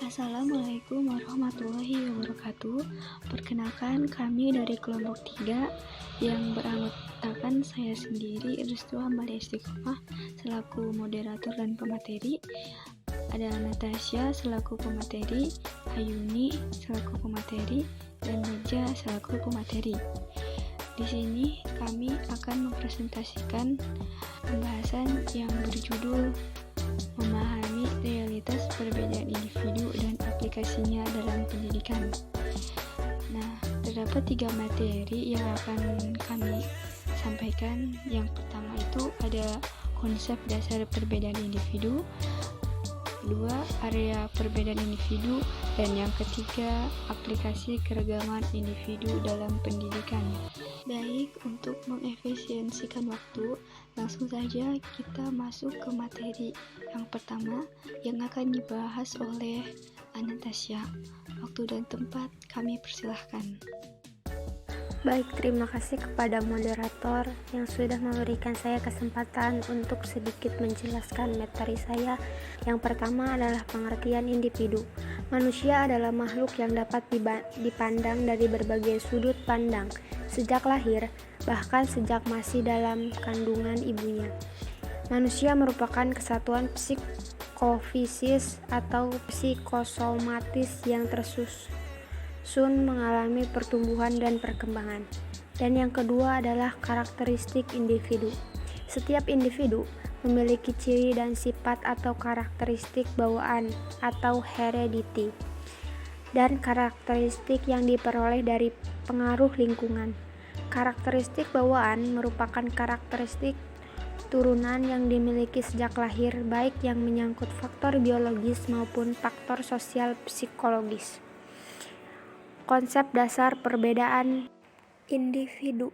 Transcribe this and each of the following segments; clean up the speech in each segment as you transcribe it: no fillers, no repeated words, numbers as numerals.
Assalamualaikum warahmatullahi wabarakatuh. Perkenalkan, kami dari kelompok 3 yang beranggotakan saya sendiri, Restu Hambali Istiqomah, selaku moderator dan pemateri. Ada Natasha selaku pemateri, Ayuni selaku pemateri, dan Meja selaku pemateri. Di sini kami akan mempresentasikan pembahasan yang berjudul memahami realitas perbedaan individu dan aplikasinya dalam pendidikan. Nah, terdapat 3 materi yang akan kami sampaikan. Yang pertama itu ada konsep dasar perbedaan individu, kedua area perbedaan individu, dan yang ketiga aplikasi keragaman individu dalam pendidikan. Baik, untuk mengefisiensikan waktu, langsung saja kita masuk ke materi yang pertama yang akan dibahas oleh Anastasia. Waktu dan tempat kami persilahkan. Baik, terima kasih kepada moderator yang sudah memberikan saya kesempatan untuk sedikit menjelaskan materi saya. Yang pertama adalah pengertian individu. Manusia adalah makhluk yang dapat dipandang dari berbagai sudut pandang, sejak lahir, bahkan sejak masih dalam kandungan ibunya. Manusia merupakan kesatuan psikofisis atau psikosomatis yang tersusun mengalami pertumbuhan dan perkembangan. Dan yang kedua adalah karakteristik individu. Setiap individu memiliki ciri dan sifat atau karakteristik bawaan atau heredity, dan karakteristik yang diperoleh dari pengaruh lingkungan. Karakteristik bawaan merupakan karakteristik turunan yang dimiliki sejak lahir, baik yang menyangkut faktor biologis maupun faktor sosial psikologis. Konsep dasar perbedaan individu.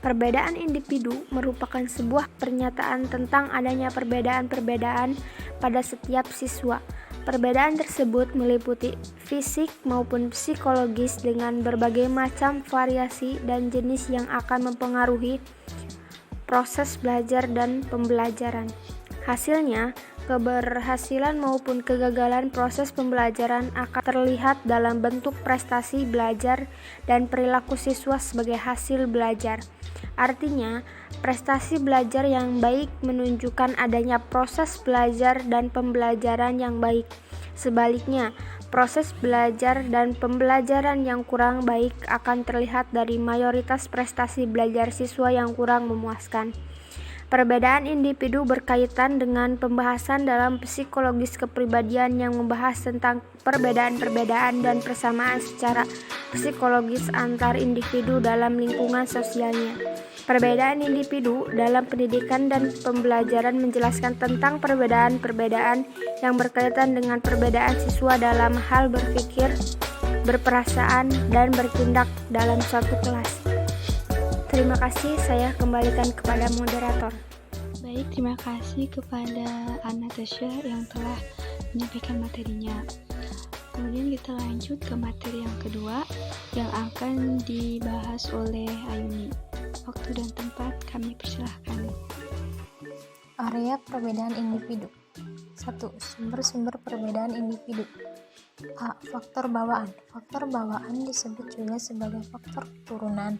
Perbedaan individu merupakan sebuah pernyataan tentang adanya perbedaan-perbedaan pada setiap siswa. Perbedaan tersebut meliputi fisik maupun psikologis dengan berbagai macam variasi dan jenis yang akan mempengaruhi proses belajar dan pembelajaran. Hasilnya, keberhasilan maupun kegagalan proses pembelajaran akan terlihat dalam bentuk prestasi belajar dan perilaku siswa sebagai hasil belajar. Artinya, prestasi belajar yang baik menunjukkan adanya proses belajar dan pembelajaran yang baik. Sebaliknya, proses belajar dan pembelajaran yang kurang baik akan terlihat dari mayoritas prestasi belajar siswa yang kurang memuaskan. Perbedaan individu berkaitan dengan pembahasan dalam psikologis kepribadian yang membahas tentang perbedaan-perbedaan dan persamaan secara psikologis antar individu dalam lingkungan sosialnya. Perbedaan individu dalam pendidikan dan pembelajaran menjelaskan tentang perbedaan-perbedaan yang berkaitan dengan perbedaan siswa dalam hal berpikir, berperasaan, dan bertindak dalam suatu kelas. Terima kasih, saya kembalikan kepada moderator. Baik, terima kasih kepada Anastasia yang telah menyampaikan materinya. Kemudian kita lanjut ke materi yang kedua yang akan dibahas oleh Ayuni. Waktu dan tempat kami persilahkan. Area perbedaan individu. 1. Sumber-sumber perbedaan individu. A. Faktor bawaan. Faktor bawaan disebut juga sebagai faktor keturunan,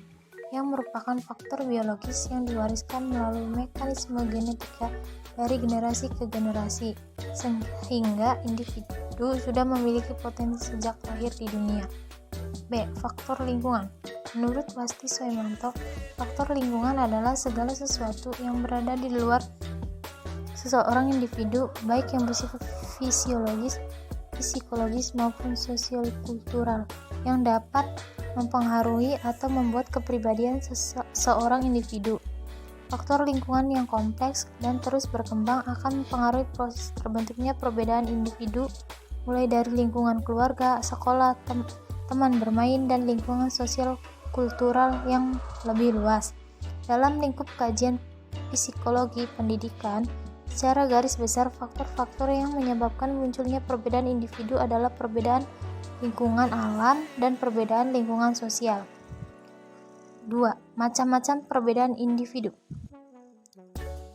yang merupakan faktor biologis yang diwariskan melalui mekanisme genetika dari generasi ke generasi, sehingga individu sudah memiliki potensi sejak lahir di dunia. B. Faktor lingkungan. Menurut Wasti Soemanto, faktor lingkungan adalah segala sesuatu yang berada di luar seseorang individu, baik yang bersifat fisiologis, psikologis maupun sosial-kultural, yang dapat mempengaruhi atau membuat kepribadian seorang individu. Faktor lingkungan yang kompleks dan terus berkembang akan mempengaruhi proses terbentuknya perbedaan individu, mulai dari lingkungan keluarga, sekolah, teman bermain, dan lingkungan sosial kultural yang lebih luas. Dalam lingkup kajian psikologi pendidikan, secara garis besar faktor-faktor yang menyebabkan munculnya perbedaan individu adalah perbedaan lingkungan alam dan perbedaan lingkungan sosial. 2. Macam-macam perbedaan individu.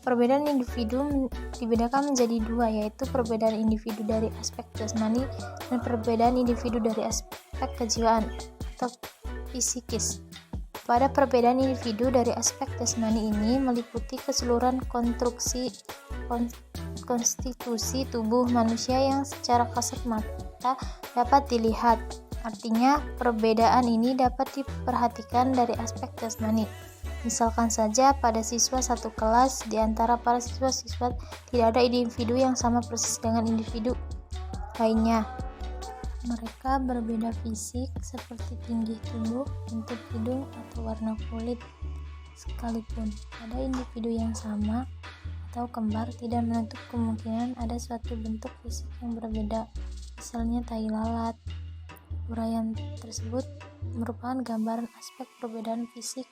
Perbedaan individu dibedakan menjadi dua, yaitu perbedaan individu dari aspek jasmani dan perbedaan individu dari aspek kejiwaan atau psikis. Pada perbedaan individu dari aspek jasmani ini meliputi keseluruhan konstitusi tubuh manusia yang secara kasat mata dapat dilihat. Artinya, perbedaan ini dapat diperhatikan dari aspek jasmani. Misalkan saja pada siswa satu kelas, di antara para siswa-siswa tidak ada individu yang sama persis dengan individu lainnya. Mereka berbeda fisik seperti tinggi tubuh, bentuk hidung, atau warna kulit. Sekalipun pada individu yang sama atau kembar, tidak menutup kemungkinan ada suatu bentuk fisik yang berbeda, misalnya tai lalat. Uraian tersebut merupakan gambaran aspek perbedaan fisik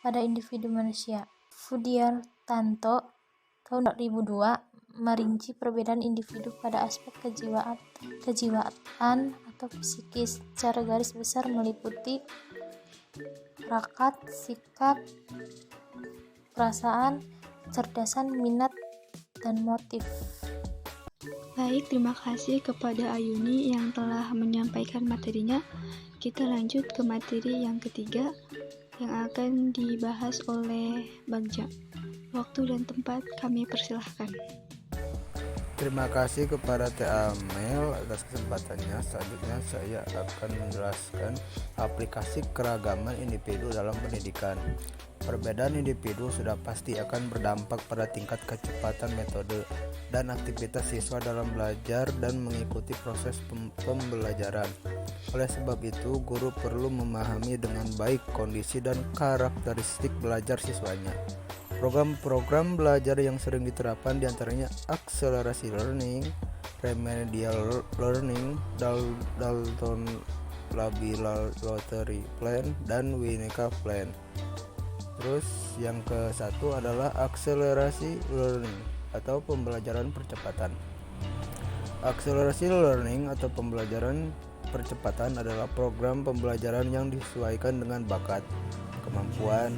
pada individu manusia. Fudiartanto tahun 2002 merinci perbedaan individu pada aspek kejiwaan atau psikis. Secara garis besar meliputi rakat, sikap, perasaan, kecerdasan, minat, dan motif. Baik, terima kasih kepada Ayuni yang telah menyampaikan materinya. Kita lanjut ke materi yang ketiga yang akan dibahas oleh Bagja. Waktu dan tempat kami persilahkan. Terima kasih kepada Teh Amel atas kesempatannya. Selanjutnya saya akan menjelaskan aplikasi keragaman individu dalam pendidikan. Perbedaan individu sudah pasti akan berdampak pada tingkat kecepatan metode dan aktivitas siswa dalam belajar dan mengikuti proses pembelajaran. Oleh sebab itu, guru perlu memahami dengan baik kondisi dan karakteristik belajar siswanya. Program-program belajar yang sering diterapkan diantaranya akselerasi learning, remedial learning, Dalton Laboratory Plan, dan Winnicott Plan. Terus yang ke satu adalah akselerasi learning atau pembelajaran percepatan. Akselerasi learning atau pembelajaran percepatan adalah program pembelajaran yang disesuaikan dengan bakat, kemampuan,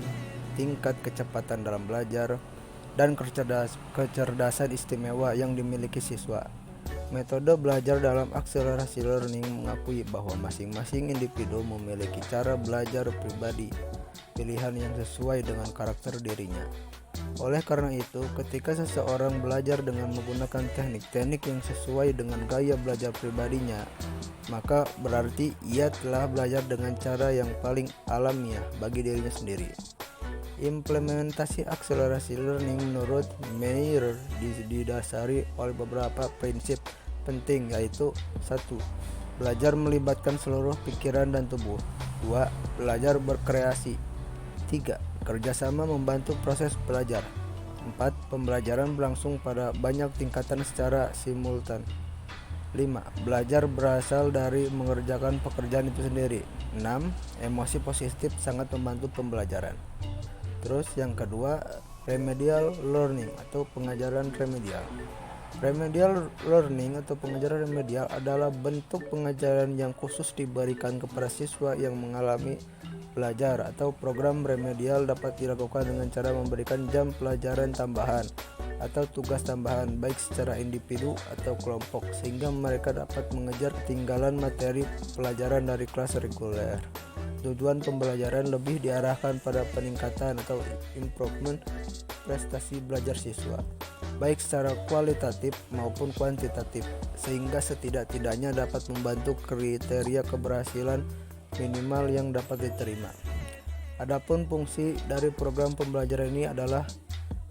tingkat kecepatan dalam belajar, dan kecerdasan istimewa yang dimiliki siswa. Metode belajar dalam akselerasi learning mengakui bahwa masing-masing individu memiliki cara belajar pribadi, pilihan yang sesuai dengan karakter dirinya. Oleh karena itu, ketika seseorang belajar dengan menggunakan teknik-teknik yang sesuai dengan gaya belajar pribadinya, maka berarti ia telah belajar dengan cara yang paling alamiah bagi dirinya sendiri. Implementasi akselerasi learning menurut Meyer didasari oleh beberapa prinsip penting, yaitu 1. Belajar melibatkan seluruh pikiran dan tubuh. 2. Belajar berkreasi. 3. Kerjasama membantu proses belajar. 4. Pembelajaran berlangsung pada banyak tingkatan secara simultan. 5. Belajar berasal dari mengerjakan pekerjaan itu sendiri. 6. Emosi positif sangat membantu pembelajaran. Terus yang kedua, remedial learning atau pengajaran remedial. Remedial learning atau pengajaran remedial adalah bentuk pengajaran yang khusus diberikan kepada siswa yang mengalami belajar, atau program remedial dapat dilakukan dengan cara memberikan jam pelajaran tambahan atau tugas tambahan baik secara individu atau kelompok, sehingga mereka dapat mengejar ketinggalan materi pelajaran dari kelas reguler. Tujuan pembelajaran lebih diarahkan pada peningkatan atau improvement prestasi belajar siswa, baik secara kualitatif maupun kuantitatif, sehingga setidak-tidaknya dapat membantu kriteria keberhasilan minimal yang dapat diterima. Adapun fungsi dari program pembelajaran ini adalah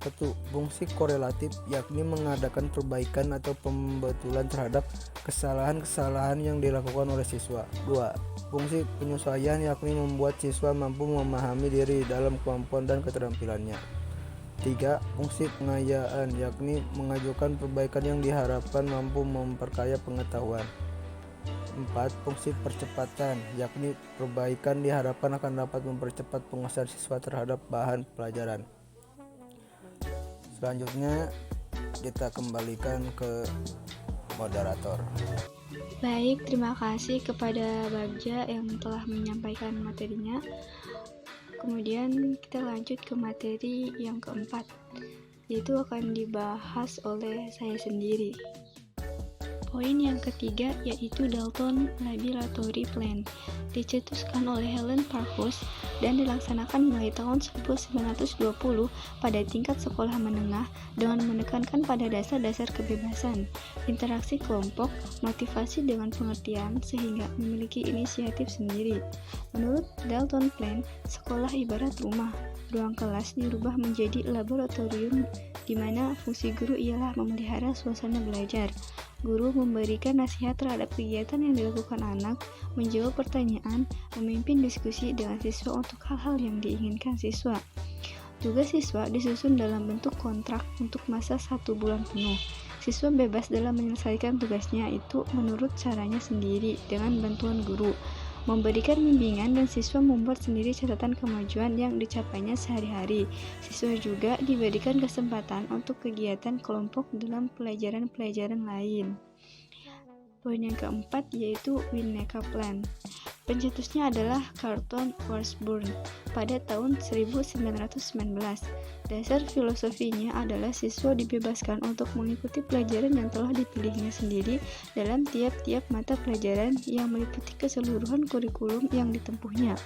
1. Fungsi korelatif, yakni mengadakan perbaikan atau pembetulan terhadap kesalahan-kesalahan yang dilakukan oleh siswa. 2. Fungsi penyesuaian, yakni membuat siswa mampu memahami diri dalam kemampuan dan keterampilannya. 3. Fungsi pengayaan, yakni mengajukan perbaikan yang diharapkan mampu memperkaya pengetahuan. 4. Fungsi percepatan, yakni perbaikan diharapkan akan dapat mempercepat penguasaan siswa terhadap bahan pelajaran. Selanjutnya kita kembalikan ke moderator. Baik, terima kasih kepada Bagja yang telah menyampaikan materinya. Kemudian kita lanjut ke materi yang keempat, yaitu akan dibahas oleh saya sendiri. Poin yang ketiga yaitu Dalton Laboratory Plan, dicetuskan oleh Helen Parkhurst dan dilaksanakan mulai tahun 1920 pada tingkat sekolah menengah dengan menekankan pada dasar-dasar kebebasan, interaksi kelompok, motivasi dengan pengertian sehingga memiliki inisiatif sendiri. Menurut Dalton Plan, sekolah ibarat rumah. Ruang kelas dirubah menjadi laboratorium di mana fungsi guru ialah memelihara suasana belajar. Guru memberikan nasihat terhadap kegiatan yang dilakukan anak, menjawab pertanyaan, memimpin diskusi dengan siswa untuk hal-hal yang diinginkan siswa. Tugas siswa disusun dalam bentuk kontrak untuk masa 1 bulan penuh. Siswa bebas dalam menyelesaikan tugasnya itu menurut caranya sendiri dengan bantuan guru. Memberikan bimbingan dan siswa membuat sendiri catatan kemajuan yang dicapainya sehari-hari. Siswa juga diberikan kesempatan untuk kegiatan kelompok dalam pelajaran-pelajaran lain. Poin yang keempat yaitu Winnetka Plan. Pencetusnya adalah Carlton Washburn pada tahun 1919. Dasar filosofinya adalah siswa dibebaskan untuk mengikuti pelajaran yang telah dipilihnya sendiri dalam tiap-tiap mata pelajaran yang meliputi keseluruhan kurikulum yang ditempuhnya.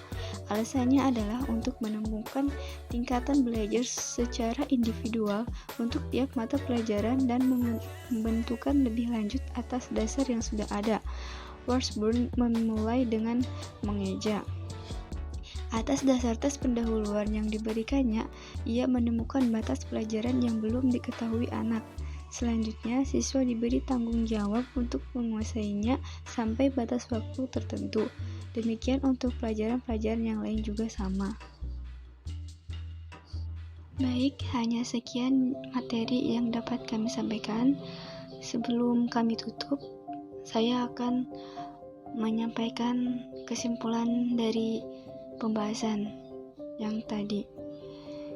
Alasannya adalah untuk menemukan tingkatan belajar secara individual untuk tiap mata pelajaran dan membentukkan lebih lanjut atas dasar yang sudah ada. Washburn memulai dengan mengeja. Atas dasar tes pendahuluan yang diberikannya, ia menemukan batas pelajaran yang belum diketahui anak. Selanjutnya, siswa diberi tanggung jawab untuk menguasainya sampai batas waktu tertentu. Demikian untuk pelajaran-pelajaran yang lain juga sama. Baik, hanya sekian materi yang dapat kami sampaikan. Sebelum kami tutup, saya akan menyampaikan kesimpulan dari pembahasan yang tadi.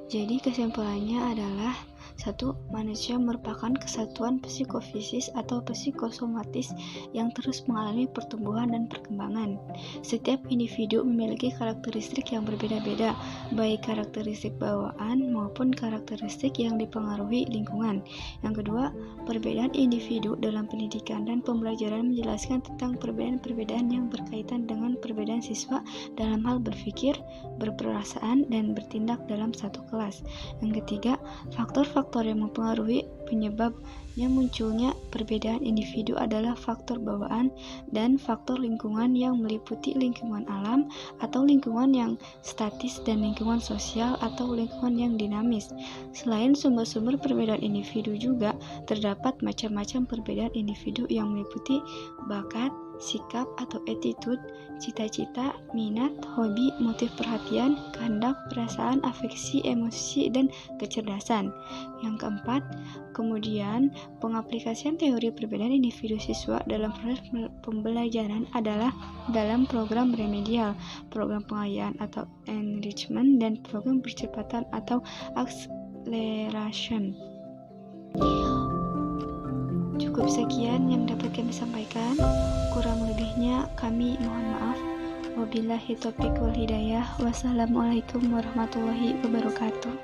Jadi kesimpulannya adalah 1. Manusia merupakan kesatuan psikofisis atau psikosomatis yang terus mengalami pertumbuhan dan perkembangan. Setiap individu memiliki karakteristik yang berbeda-beda, baik karakteristik bawaan maupun karakteristik yang dipengaruhi lingkungan. Yang kedua, perbedaan individu dalam pendidikan dan pembelajaran menjelaskan tentang perbedaan-perbedaan yang berkaitan dengan perbedaan siswa dalam hal berpikir, berperasaan, dan bertindak dalam satu kelas. Yang ketiga, faktor-faktor yang mempengaruhi penyebabnya munculnya perbedaan individu adalah faktor bawaan dan faktor lingkungan yang meliputi lingkungan alam atau lingkungan yang statis dan lingkungan sosial atau lingkungan yang dinamis. Selain sumber-sumber perbedaan individu juga terdapat macam-macam perbedaan individu yang meliputi bakat, sikap atau attitude, cita-cita, minat, hobi, motif perhatian, kehendak, perasaan, afeksi, emosi, dan kecerdasan. Yang keempat, kemudian pengaplikasian teori perbedaan individu siswa dalam proses pembelajaran adalah dalam program remedial, program pengayaan atau enrichment, dan program percepatan atau acceleration. Cukup sekian yang dapat kami sampaikan. Kurang lebihnya kami mohon maaf. Wabillahi taufiq wal hidayah. Wassalamualaikum warahmatullahi wabarakatuh.